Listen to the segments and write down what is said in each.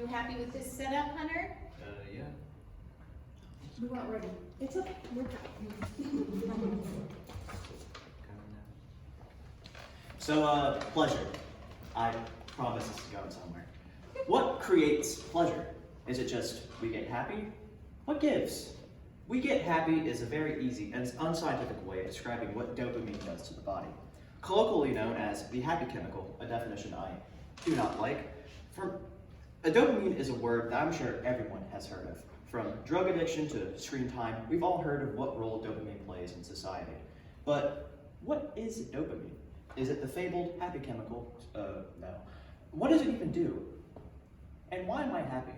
you happy with this setup, Hunter? Yeah. We weren't ready. It's okay. We're So, pleasure. I promise this is going somewhere. What creates pleasure? Is it just we get happy? What gives? We get happy is a very easy and unscientific way of describing what dopamine does to the body. Colloquially known as the happy chemical, a definition I do not like. A dopamine is a word that I'm sure everyone has heard of. From drug addiction to screen time, we've all heard of what role dopamine plays in society. But what is dopamine? Is it the fabled happy chemical? No. What does it even do? And why am I happy?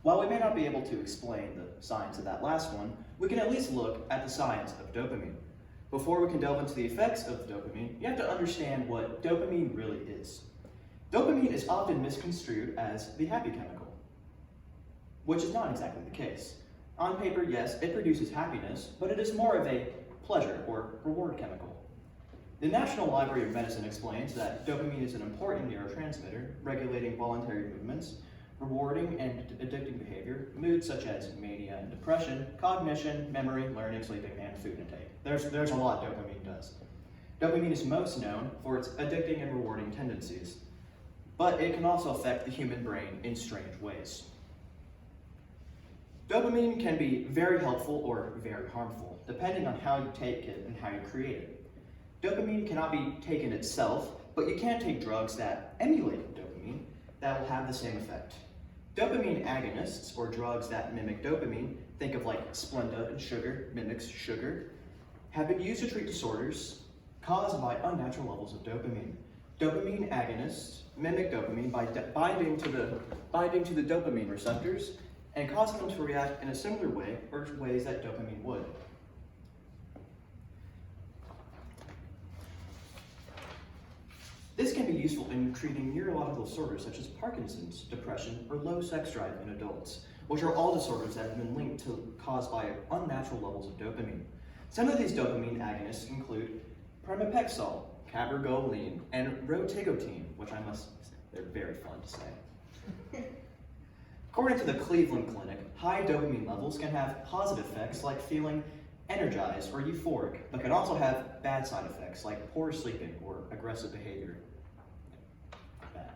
While we may not be able to explain the science of that last one, we can at least look at the science of dopamine. Before we can delve into the effects of dopamine, you have to understand what dopamine really is. Dopamine is often misconstrued as the happy chemical, which is not exactly the case. On paper, yes, it produces happiness, but it is more of a pleasure or reward chemical. The National Library of Medicine explains that dopamine is an important neurotransmitter regulating voluntary movements, rewarding and addicting behavior, moods such as mania and depression, cognition, memory, learning, sleeping, and food intake. There's a lot dopamine does. Dopamine is most known for its addicting and rewarding tendencies, but it can also affect the human brain in strange ways. Dopamine can be very helpful or very harmful, depending on how you take it and how you create it. Dopamine cannot be taken itself, but you can take drugs that emulate dopamine that will have the same effect. Dopamine agonists, or drugs that mimic dopamine, think of like Splenda and sugar, mimics sugar, have been used to treat disorders caused by unnatural levels of dopamine. Dopamine agonists mimic dopamine by binding to the dopamine receptors and causing them to react in a similar way or ways that dopamine would. This can be useful in treating neurological disorders such as Parkinson's, depression, or low sex drive in adults, which are all disorders that have been linked to caused by unnatural levels of dopamine. Some of these dopamine agonists include pramipexole, cabergoline, and rotigotine, which they're very fun to say. According to the Cleveland Clinic, high dopamine levels can have positive effects like feeling energized or euphoric, but can also have bad side effects like poor sleeping or aggressive behavior. Bad.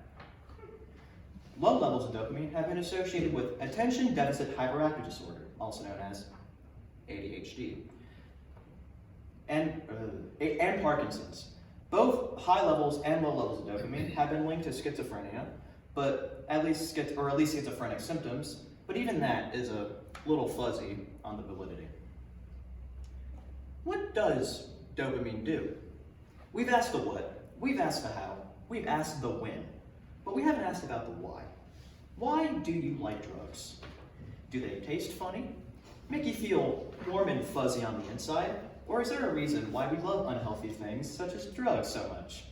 Low levels of dopamine have been associated with attention deficit hyperactive disorder, also known as ADHD, and Parkinson's. Both high levels and low levels of dopamine have been linked to schizophrenia, but at least schizophrenic symptoms, but even that is a little fuzzy on the validity. What does dopamine do? We've asked the what, we've asked the how, we've asked the when, but we haven't asked about the why. Why do you like drugs? Do they taste funny? Make you feel warm and fuzzy on the inside? Or is there a reason why we love unhealthy things such as drugs so much?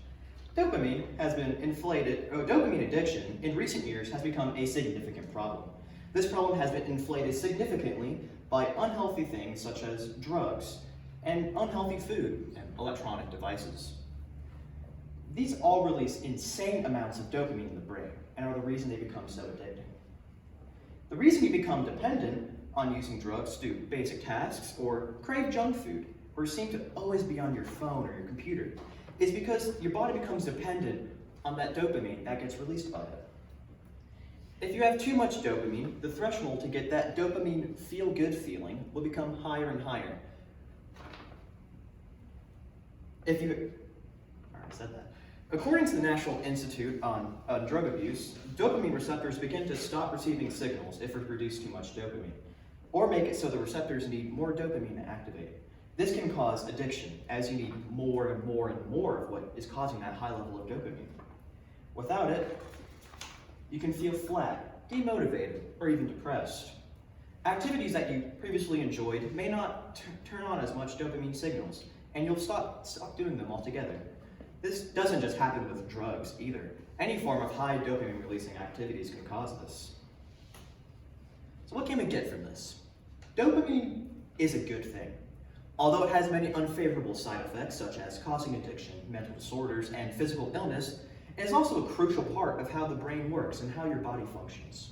Dopamine addiction in recent years has become a significant problem. This problem has been inflated significantly by unhealthy things such as drugs and unhealthy food and electronic devices. These all release insane amounts of dopamine in the brain and are the reason they become so addicting. The reason you become dependent on using drugs to do basic tasks or crave junk food or seem to always be on your phone or your computer is because your body becomes dependent on that dopamine that gets released by it. If you have too much dopamine, the threshold to get that dopamine feel-good feeling will become higher and higher. According to the National Institute on Drug Abuse, dopamine receptors begin to stop receiving signals if we produce too much dopamine, or make it so the receptors need more dopamine to activate. This can cause addiction, as you need more and more and more of what is causing that high level of dopamine. Without it, you can feel flat, demotivated, or even depressed. Activities that you previously enjoyed may not turn on as much dopamine signals, and you'll stop doing them altogether. This doesn't just happen with drugs either. Any form of high dopamine releasing activities can cause this. So what can we get from this? Dopamine is a good thing. Although it has many unfavorable side effects such as causing addiction, mental disorders, and physical illness, and is also a crucial part of how the brain works and how your body functions.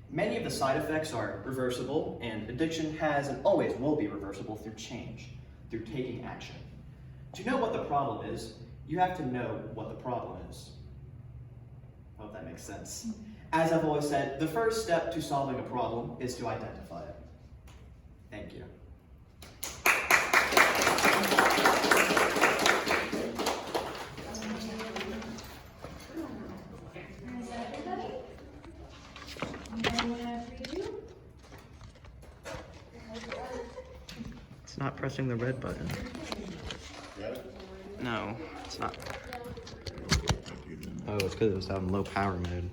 Many of the side effects are reversible, and addiction has and always will be reversible through change, through taking action. To know what the problem is, you have to know what the problem is. I hope that makes sense. As I've always said, the first step to solving a problem is to identify it. Thank you. Is that everybody? Anyone have for you? It's not pressing the red button. Got it? No, it's not. Oh, it's because it was on low power mode.